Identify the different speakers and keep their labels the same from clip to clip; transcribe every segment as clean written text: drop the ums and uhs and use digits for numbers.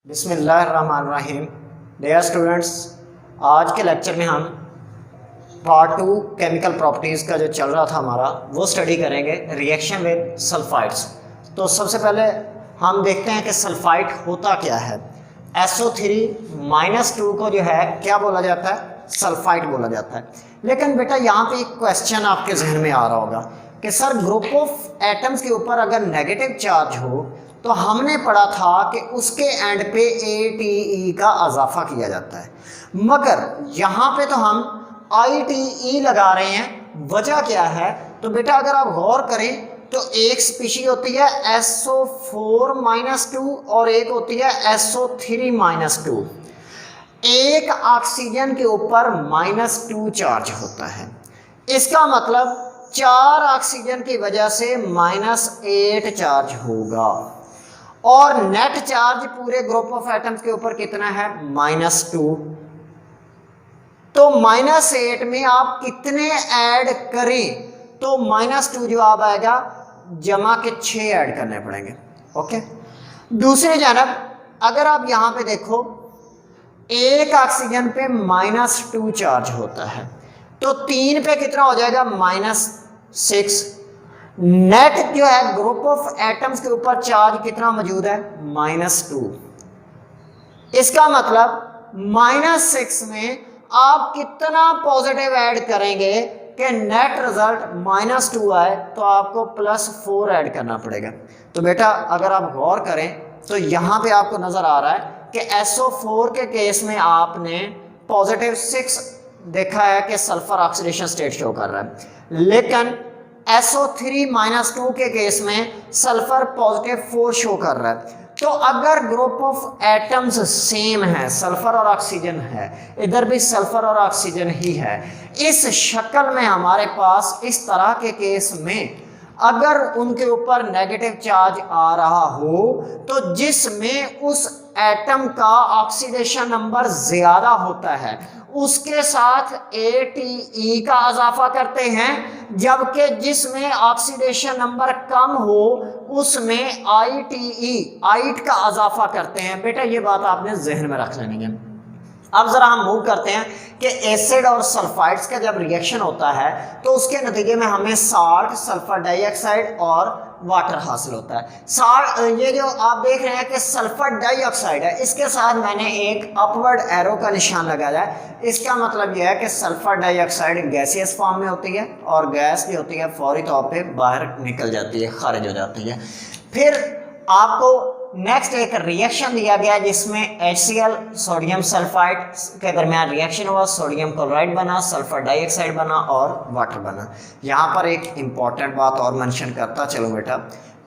Speaker 1: बिस्मिल्लाहिर्रहमानिर्रहीम। Dear students, आज के लेक्चर में हम पार्ट 2 केमिकल प्रॉपर्टीज़ का जो चल रहा था हमारा वो स्टडी करेंगे रिएक्शन विद सल्फाइड्स। तो सबसे पहले हम देखते हैं कि सल्फाइड होता क्या है। SO3-2 को जो है क्या बोला जाता है, सल्फाइड बोला जाता है। लेकिन बेटा यहाँ पे एक क्वेश्चन आपके जहन में आ रहा होगा कि सर ग्रुप ऑफ एटम्स के ऊपर अगर नेगेटिव चार्ज हो तो हमने पढ़ा था कि उसके एंड पे ATE का इजाफा किया जाता है, मगर यहाँ पे तो हम ITE लगा रहे हैं। वजह क्या है? तो बेटा अगर आप गौर करें तो एक स्पीशी होती है SO4-2 और एक होती है SO3-2। एक ऑक्सीजन के ऊपर -2 चार्ज होता है। इसका मतलब 4 ऑक्सीजन की वजह से -8 चार्ज होगा और नेट चार्ज पूरे ग्रुप ऑफ एटम्स के ऊपर कितना है, -2। तो -8 में आप कितने ऐड करें तो -2 जवाब आएगा, जमा के 6 ऐड करने पड़ेंगे। ओके, दूसरी जानब अगर आप यहां पे देखो एक ऑक्सीजन पे -2 चार्ज होता है तो 3 पे कितना हो जाएगा, -6। नेट जो है ग्रुप ऑफ एटम्स के ऊपर चार्ज कितना मौजूद है, -2। इसका मतलब -6 में आप कितना पॉजिटिव ऐड करेंगे कि नेट रिजल्ट -2 आए तो आपको +4 ऐड करना पड़ेगा। तो बेटा अगर आप गौर करें तो यहां पे आपको नजर आ रहा है कि SO4 के केस में आपने +6 देखा है कि सल्फर ऑक्सीडेशन स्टेट शो कर रहा है, लेकिन SO3-2 के केस में सल्फर +4 शो कर रहा है। तो अगर ग्रुप ऑफ एटम्स सेम है, सल्फर और ऑक्सीजन है, इधर भी सल्फर और ऑक्सीजन ही है, इस शक्ल में हमारे पास इस तरह के केस में अगर उनके ऊपर नेगेटिव चार्ज आ रहा हो तो जिसमें उस एटम का ऑक्सीडेशन नंबर ज्यादा होता है उसके साथ ATE का इजाफा करते हैं, जबकि जिसमें ऑक्सीडेशन नंबर कम हो उसमें आइट का इजाफा करते हैं। बेटा ये बात आपने जहन में रख लेनी है। अब जरा हम मूव करते हैं कि एसिड और सल्फाइड्स का जब रिएक्शन होता है तो उसके नतीजे में हमें साल्ट, सल्फर डाइऑक्साइड और वाटर हासिल होता है। साल्ट, ये जो आप देख रहे हैं कि सल्फर डाइऑक्साइड है, इसके साथ मैंने एक अपवर्ड एरो का निशान लगाया है। इसका मतलब यह है कि सल्फर डाइऑक्साइड गैसियस फॉर्म में होती है और गैस भी होती है फौरी तौर पे बाहर निकल जाती है, खारिज हो जाती है। फिर आपको नेक्स्ट एक रिएक्शन दिया गया जिसमें HCl सोडियम सल्फाइड के दरमियान रिएक्शन हुआ, सोडियम क्लोराइड बना, सल्फर डाइऑक्साइड बना और वाटर बना। यहाँ पर एक इम्पॉर्टेंट बात और मेंशन करता चलो बेटा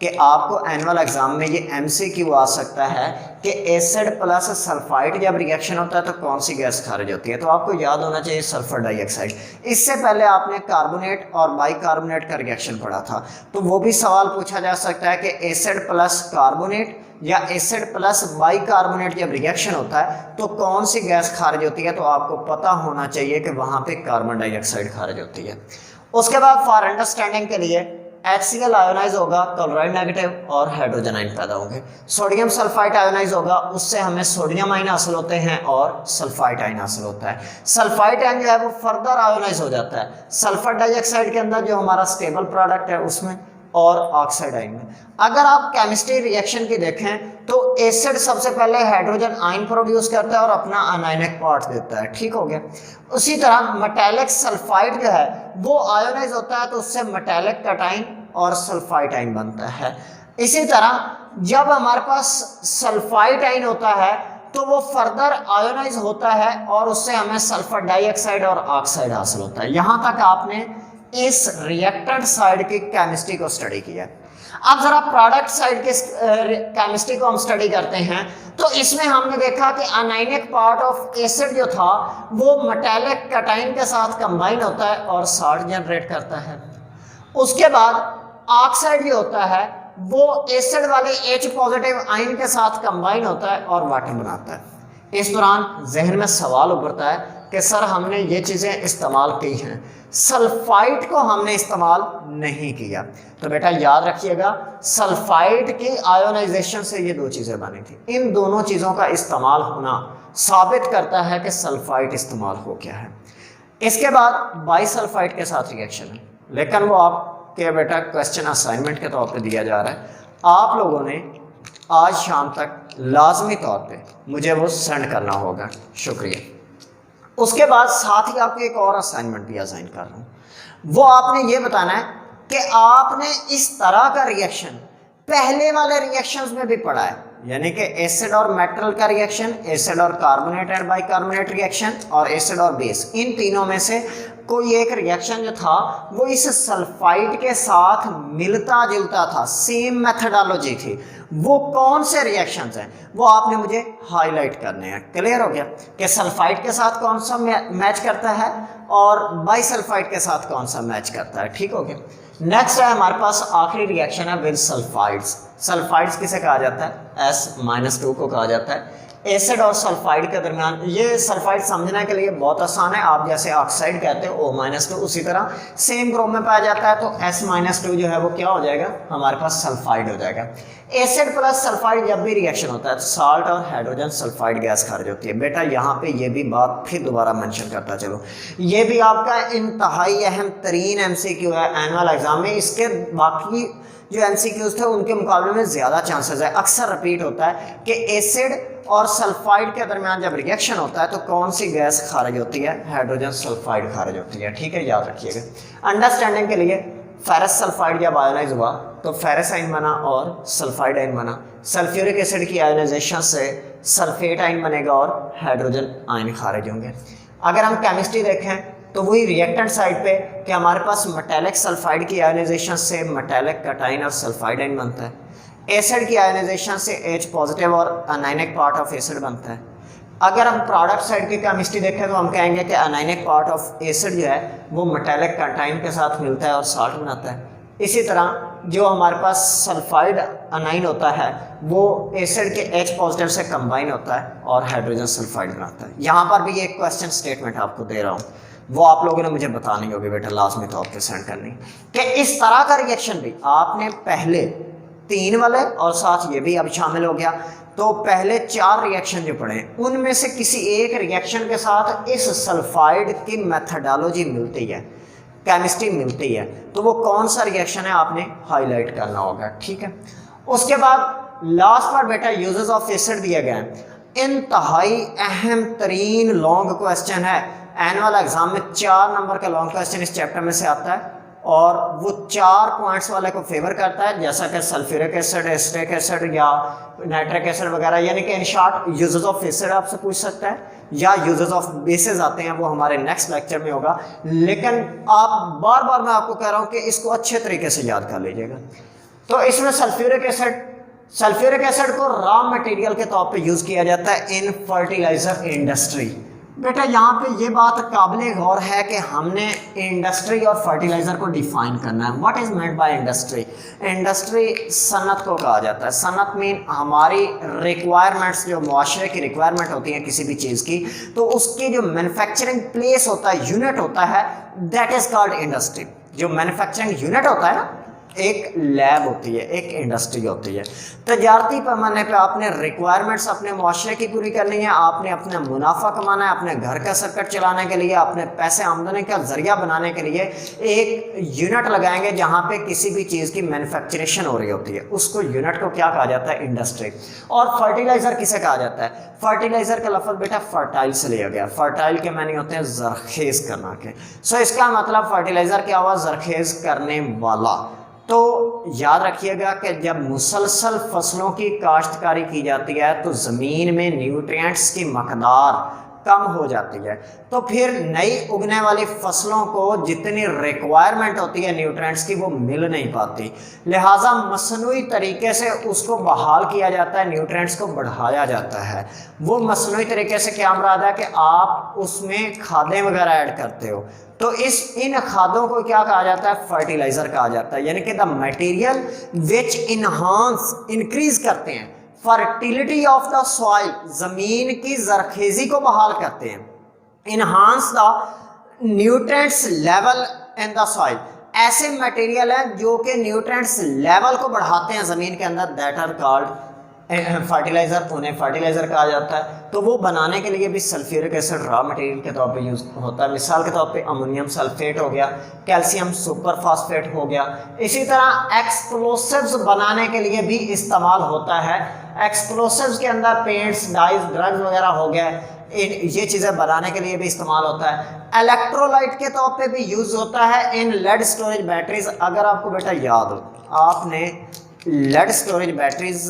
Speaker 1: कि आपको एनुअल एग्जाम में ये MCQ आ सकता है कि एसिड प्लस सल्फाइड जब रिएक्शन होता है तो कौन सी गैस खारिज होती है, तो आपको याद होना चाहिए सल्फर डाइऑक्साइड। इससे पहले आपने कार्बोनेट और बाइकार्बोनेट का रिएक्शन पढ़ा था, तो वो भी सवाल पूछा जा सकता है कि एसिड प्लस कार्बोनेट या एसिड प्लस बाइकार्बोनेट जब रिएक्शन होता है तो कौन सी गैस खारिज होती है, तो आपको पता होना चाहिए कि वहां पे कार्बन डाइऑक्साइड खारिज होती है। उसके बाद फॉर अंडरस्टैंडिंग के लिए HCl आयोनाइज होगा, क्लोराइड नेगेटिव और हाइड्रोजन आयन पैदा होंगे। सोडियम सल्फाइड आयोनाइज होगा, उससे हमें सोडियम आयन हासिल होते हैं और सल्फाइड आयन हासिल होता है। सल्फाइड आयन जो है वो फर्दर आयोनाइज हो जाता है सल्फर डाइऑक्साइड के अंदर जो हमारा स्टेबल प्रोडक्ट है उसमें और ऑक्साइड आयन में। अगर आप केमिस्ट्री रिएक्शन की देखें तो एसिड सबसे पहले हाइड्रोजन आयन प्रोड्यूस करता है और अपना अनायनिक पार्ट देता है, ठीक हो गया। उसी तरह मेटालिक सल्फाइड जो है वो आयोनाइज होता है तो उससे मेटालिक कैटाइन और सल्फाइड आयन बनता है। इसी तरह जब हमारे पास सल्फाइड आयन होता है तो वो फर्दर आयोनाइज होता है और उससे हमें सल्फर डाइऑक्साइड और ऑक्साइड हासिल होता है। यहां तक आपने इस रिएक्टेंट साइड की केमिस्ट्री को स्टडी किया। अब जरा प्रोडक्ट साइड के केमिस्ट्री को हम स्टडी करते हैं तो इसमें हमने देखा कि अनायनिक पार्ट ऑफ एसिड जो था वो मेटालिक कैटाइन के साथ कंबाइन होता है और साल्ट जनरेट करता है। उसके बाद ऑक्साइड जो होता है वो एसिड वाले H पॉजिटिव आयन के साथ कंबाइन होता है और वाटर बनाता है। इस दौरान जहन में सवाल उभरता है कि सर हमने ये चीज़ें इस्तेमाल की हैं, सल्फाइड को हमने इस्तेमाल नहीं किया। तो बेटा याद रखिएगा, सल्फाइड की आयोनाइजेशन से ये दो चीज़ें बनी थी। इन दोनों चीज़ों का इस्तेमाल होना साबित करता है कि सल्फाइड इस्तेमाल हो गया है। इसके बाद बाईसल्फाइड के साथ रिएक्शन है, लेकिन वो आपके बेटा क्वेश्चन असाइनमेंट के तौर पे दिया जा रहा है। आप लोगों ने आज शाम तक लाजमी तौर पे मुझे वो सेंड करना होगा। शुक्रिया। उसके बाद साथ ही आपको एक और असाइनमेंट भी असाइन कर रहा हूँ, वो आपने ये बताना है कि आपने इस तरह का रिएक्शन पहले वाले रिएक्शंस में भी पढ़ा है, यानी कि एसिड और मेटल का रिएक्शन, एसिड और कार्बोनेट एंड बाइकार्बोनेट रिएक्शन, और एसिड और बेस। इन तीनों में से कोई एक रिएक्शन जो था वो इस सल्फाइड के साथ मिलता जुलता था, सेम मेथडोलॉजी थी। वो कौन से रिएक्शंस हैं वो आपने मुझे हाईलाइट करने हैं। क्लियर हो गया कि सल्फाइड के साथ कौन सा मैच करता है और बाईसल्फाइड के साथ कौन सा मैच करता है। ठीक हो गया। नेक्स्ट है हमारे पास आखिरी रिएक्शन है विद सल्फाइड्स। सल्फाइड्स किसे कहा जाता है? S-2 को कहा जाता है। एसिड और सल्फाइड के दरमियान, ये सल्फाइड समझने के लिए बहुत आसान है, आप जैसे ऑक्साइड कहते हो O-2, उसी तरह सेम ग्रुप में पाया जाता है, तो S-2 जो है वो क्या हो जाएगा, हमारे पास सल्फाइड हो जाएगा। एसिड प्लस सल्फाइड जब भी रिएक्शन होता है तो साल्ट और हाइड्रोजन सल्फाइड गैस खारिज होती है। बेटा यहाँ पे ये भी बात फिर दोबारा मेंशन करता चलो, ये भी आपका इंतहाई अहम तरीन MCQ है एनुअल एग्जाम में। इसके बाकी जो MCQs थे उनके मुकाबले में ज़्यादा चांसेस है, अक्सर रिपीट होता है कि एसिड और सल्फाइड के दरमियान जब रिएक्शन होता है तो कौन सी गैस खारिज होती है? हाइड्रोजन सल्फाइड खारिज होती है। ठीक है, याद रखिएगा। अंडरस्टैंडिंग के लिए फेरस सल्फाइड जब आयोनाइज हुआ तो फेरस आयन बना और सल्फाइड आयन बना। सल्फ्यूरिक एसिड की आयोनाइजेशन से सल्फेट आयन बनेगा और हाइड्रोजन आयन खारिज होंगे। अगर हम केमिस्ट्री देखें तो वही रिएक्टेंट साइड पे कि हमारे पास मेटालिक सल्फाइड की आयोनाइजेशन से मेटालिक कटाइन और सल्फाइड आयन बनता है। एसिड की आयोनाइजेशन से H पॉजिटिव और अनाइनिक पार्ट ऑफ एसिड बनता है। अगर हम प्रोडक्ट साइड की केमिस्ट्री देखें तो हम कहेंगे कि अनाइनिक पार्ट ऑफ एसिड जो है वो मेटालिक कटाइन के साथ मिलता है और साल्ट बनाता है। इसी तरह जो हमारे पास सल्फाइड अनाइन होता है वो एसिड के H पॉजिटिव से कंबाइन होता है और हाइड्रोजन सल्फाइड बनाता है। यहाँ पर भी एक क्वेश्चन स्टेटमेंट आपको दे रहा हूँ, वो आप लोगों ने मुझे बतानी होगी बेटा, लाजमी तौर पे सेंड करनी, कि इस तरह का रिएक्शन भी आपने पहले 3 वाले और साथ ये भी अब शामिल हो गया, तो पहले 4 रिएक्शन जो पढ़े उनमें से किसी एक रिएक्शन के साथ इस सल्फाइड की मेथडोलॉजी मिलती है, केमिस्ट्री मिलती है, तो वो कौन सा रिएक्शन है आपने हाईलाइट करना होगा। ठीक है। उसके बाद लास्ट पर बेटा यूजेस ऑफ एसिड दिए गए हैं। इंतहाई अहम तरीन लॉन्ग क्वेश्चन है, एनुअल एग्जाम में 4 नंबर का लॉन्ग क्वेश्चन इस चैप्टर में से आता है और वो 4 पॉइंट्स वाले को फेवर करता है, जैसा कि सल्फ्यूरिक एसिड, एसिटिक एसिड या नाइट्रिक एसिड वगैरह। यानी कि in short uses of acid आपसे पूछ सकता है या यूजेस ऑफ बेसिस आते हैं, वो हमारे नेक्स्ट लेक्चर में होगा। लेकिन आप बार बार मैं आपको कह रहा हूँ कि इसको अच्छे तरीके से याद कर लीजिएगा। तो इसमें सल्फ्यूरिक एसिड को रॉ मटेरियल के तौर पे यूज़ किया जाता है इन फर्टिलाइजर इंडस्ट्री। बेटा यहाँ पे ये बात काबिल गौर है कि हमने इंडस्ट्री और फर्टिलाइज़र को डिफाइन करना है। What is meant by industry? Industry सनत को कहा जाता है। सनत मीन हमारी रिक्वायरमेंट्स, जो मुआशरे की रिक्वायरमेंट होती है किसी भी चीज़ की, तो उसकी जो मैन्युफैक्चरिंग प्लेस होता है, यूनिट होता है, दैट इज़ कॉल्ड इंडस्ट्री। जो मैन्युफैक्चरिंग यूनिट होता है ना, एक लैब होती है, एक इंडस्ट्री होती है। तजारती पैमाने पे आपने रिक्वायरमेंट्स अपने मुआशरे की पूरी करनी है, आपने अपना मुनाफा कमाना है, अपने घर का सर्कट चलाने के लिए, अपने पैसे आमदनी का जरिया बनाने के लिए एक यूनिट लगाएंगे जहाँ पे किसी भी चीज़ की मैन्युफैक्चरेशन हो रही होती है, उसको यूनिट को क्या कहा जाता है? इंडस्ट्री। और फर्टिलाइज़र किसे कहा जाता है? फर्टिलाइज़र का लफ्ज़ बेटा फर्टाइल से लिया गया। फर्टाइल के माने होते हैं जरखेज़ करना के। सो इसका मतलब फर्टिलाइज़र क्या हुआ? जरखेज़ करने वाला। तो याद रखिएगा कि जब मुसलसल फसलों की काश्तकारी की जाती है तो ज़मीन में न्यूट्रिएंट्स की मकदार कम हो जाती है, तो फिर नई उगने वाली फसलों को जितनी रिक्वायरमेंट होती है न्यूट्रिएंट्स की वो मिल नहीं पाती, लिहाजा मसनूई तरीके से उसको बहाल किया जाता है, न्यूट्रिएंट्स को बढ़ाया जाता है। वो मसनूई तरीके से क्या मुराद है कि आप उसमें खादें वगैरह ऐड करते हो, तो इन खादों को क्या कहा जाता है? फर्टिलाइज़र कहा जाता है। यानी कि the material which enhance, increase करते हैं फर्टिलिटी ऑफ द सॉइल, जमीन की जरखेजी को बहाल करते हैं। Enhance the nutrients level in the soil, ऐसे मटेरियल हैं जो कि न्यूट्रिएंट्स लेवल को बढ़ाते हैं ज़मीन के अंदर, दैट आर कॉल्ड फर्टिलाइज़र, उन्हें फर्टिलाइज़र कहा जाता है। तो वो बनाने के लिए भी सल्फ्यूरिक एसिड रॉ मटेरियल के तौर पे यूज़ होता है। मिसाल के तौर पे अमोनियम सल्फेट हो गया, कैल्शियम सुपर फास्फेट हो गया। इसी तरह एक्सप्लोसिव्स बनाने के लिए भी इस्तेमाल होता है। एक्सप्लोसिव्स के अंदर पेंट्स, डाइज, ड्रग्स वगैरह हो गया, ये चीज़ें बनाने के लिए भी इस्तेमाल होता है। इलेक्ट्रोलाइट के तौर पे भी यूज़ होता है इन लेड स्टोरेज बैटरीज। अगर आपको बेटा याद हो, आपने लेड स्टोरेज बैटरीज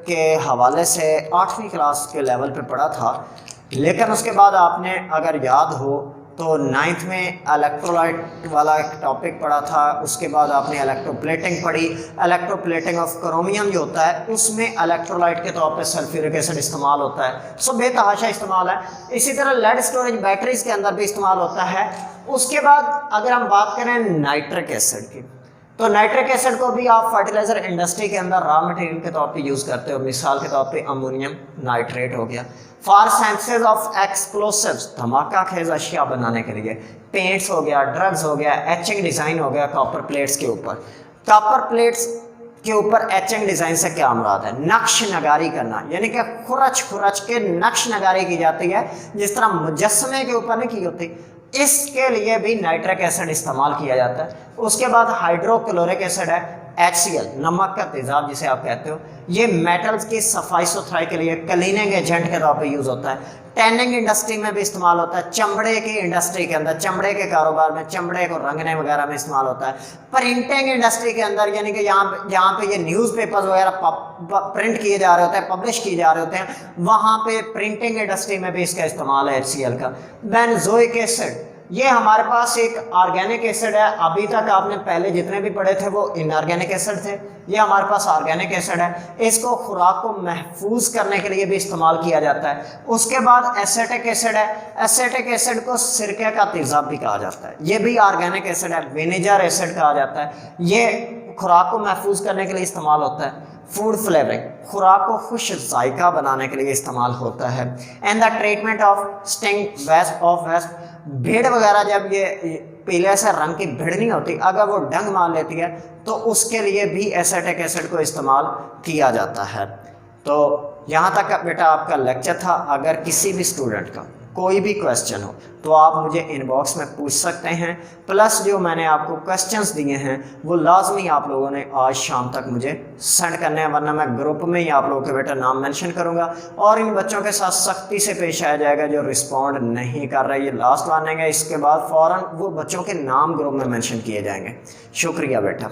Speaker 1: के हवाले से 8वीं क्लास के लेवल पे पढ़ा था, लेकिन उसके बाद आपने अगर याद हो तो 9th में इलेक्ट्रोलाइट वाला एक टॉपिक पढ़ा था। उसके बाद आपने इलेक्ट्रोप्लेटिंग पढ़ी। इलेक्ट्रोप्लेटिंग ऑफ क्रोमियम जो होता है उसमें इलेक्ट्रोलाइट के तौर पे सल्फ्यूरिक एसिड इस्तेमाल होता है। सो बेतहाशा इस्तेमाल है। इसी तरह लेड स्टोरेज बैटरीज के अंदर भी इस्तेमाल होता है। उसके बाद अगर हम बात करें नाइट्रिक एसिड की, तो नाइट्रिक एसिड को भी आप फर्टिलाइजर इंडस्ट्री के अंदर रॉ मटेरियल के तौर पे यूज़ करते हो। मिसाल के तौर पे अमोनियम नाइट्रेट हो गया। फॉर सिंथेसिस ऑफ एक्सप्लोसिव्स, धमाका खेज अशिया बनाने के लिए, पेंट्स हो गया, ड्रग्स हो गया, एचिंग डिज़ाइन हो गया कॉपर प्लेट्स के ऊपर। कॉपर प्लेट्स के ऊपर एचिंग डिज़ाइन से क्या मुराद है? नक्श नगारी करना, यानी कि खुरच खुरच के नक्श नगारी की जाती है, जिस तरह मुजस्समे के ऊपर नहीं की होती। इसके लिए भी नाइट्रिक एसिड इस्तेमाल किया जाता है। उसके बाद हाइड्रोक्लोरिक एसिड है, HCl, नमक का तेजाब जिसे आप कहते हो। ये मेटल्स की सफाई सुथराई के लिए क्लीनिंग एजेंट के तौर पे यूज़ होता है। टैनिंग इंडस्ट्री में भी इस्तेमाल होता है। चमड़े की इंडस्ट्री के अंदर, चमड़े के कारोबार में, चमड़े को रंगने वगैरह में इस्तेमाल होता है। प्रिंटिंग इंडस्ट्री के अंदर, यानी कि जहाँ पे ये न्यूज़पेपर्स वगैरह प्रिंट किए जा रहे होते हैं, पब्लिश किए जा रहे होते हैं, वहाँ पे प्रिंटिंग इंडस्ट्री में भी इसका इस्तेमाल है HCl का। बेंजोइक एसिड, ये हमारे पास एक ऑर्गेनिक एसिड है। अभी तक आपने पहले जितने भी पढ़े थे वो इनऑर्गेनिक एसिड थे, ये हमारे पास ऑर्गेनिक एसिड है। इसको खुराक को महफूज करने के लिए भी इस्तेमाल किया जाता है। उसके बाद एसेटिक एसिड है। एसेटिक एसिड को सिरके का तेजाब भी कहा जाता है, ये भी ऑर्गेनिक एसिड है। विनेगर एसिड कहा जाता है, ये खुराक को महफूज करने के लिए इस्तेमाल होता है। फूड फ्लेवरिंग, खुराक को खुश जायका बनाने के लिए इस्तेमाल होता है। And the treatment of sting waste of waste, भेड़ वगैरह जब ये पीले से रंग की भेड़ नहीं होती, अगर वो डंग मार लेती है तो उसके लिए भी एसेटिक एसिड को इस्तेमाल किया जाता है। तो यहाँ तक बेटा आपका लेक्चर था। अगर किसी भी स्टूडेंट का कोई भी क्वेश्चन हो तो आप मुझे इनबॉक्स में पूछ सकते हैं। प्लस जो मैंने आपको क्वेश्चंस दिए हैं वो लाजमी आप लोगों ने आज शाम तक मुझे सेंड करने हैं, वरना मैं ग्रुप में ही आप लोगों के बेटा नाम मेंशन करूंगा और इन बच्चों के साथ सख्ती से पेश आया जाएगा जो रिस्पॉन्ड नहीं कर रहे। ये लास्ट वार्निंग है, इसके बाद फ़ौरन वो बच्चों के नाम ग्रुप में मेंशन किए जाएंगे। शुक्रिया बेटा।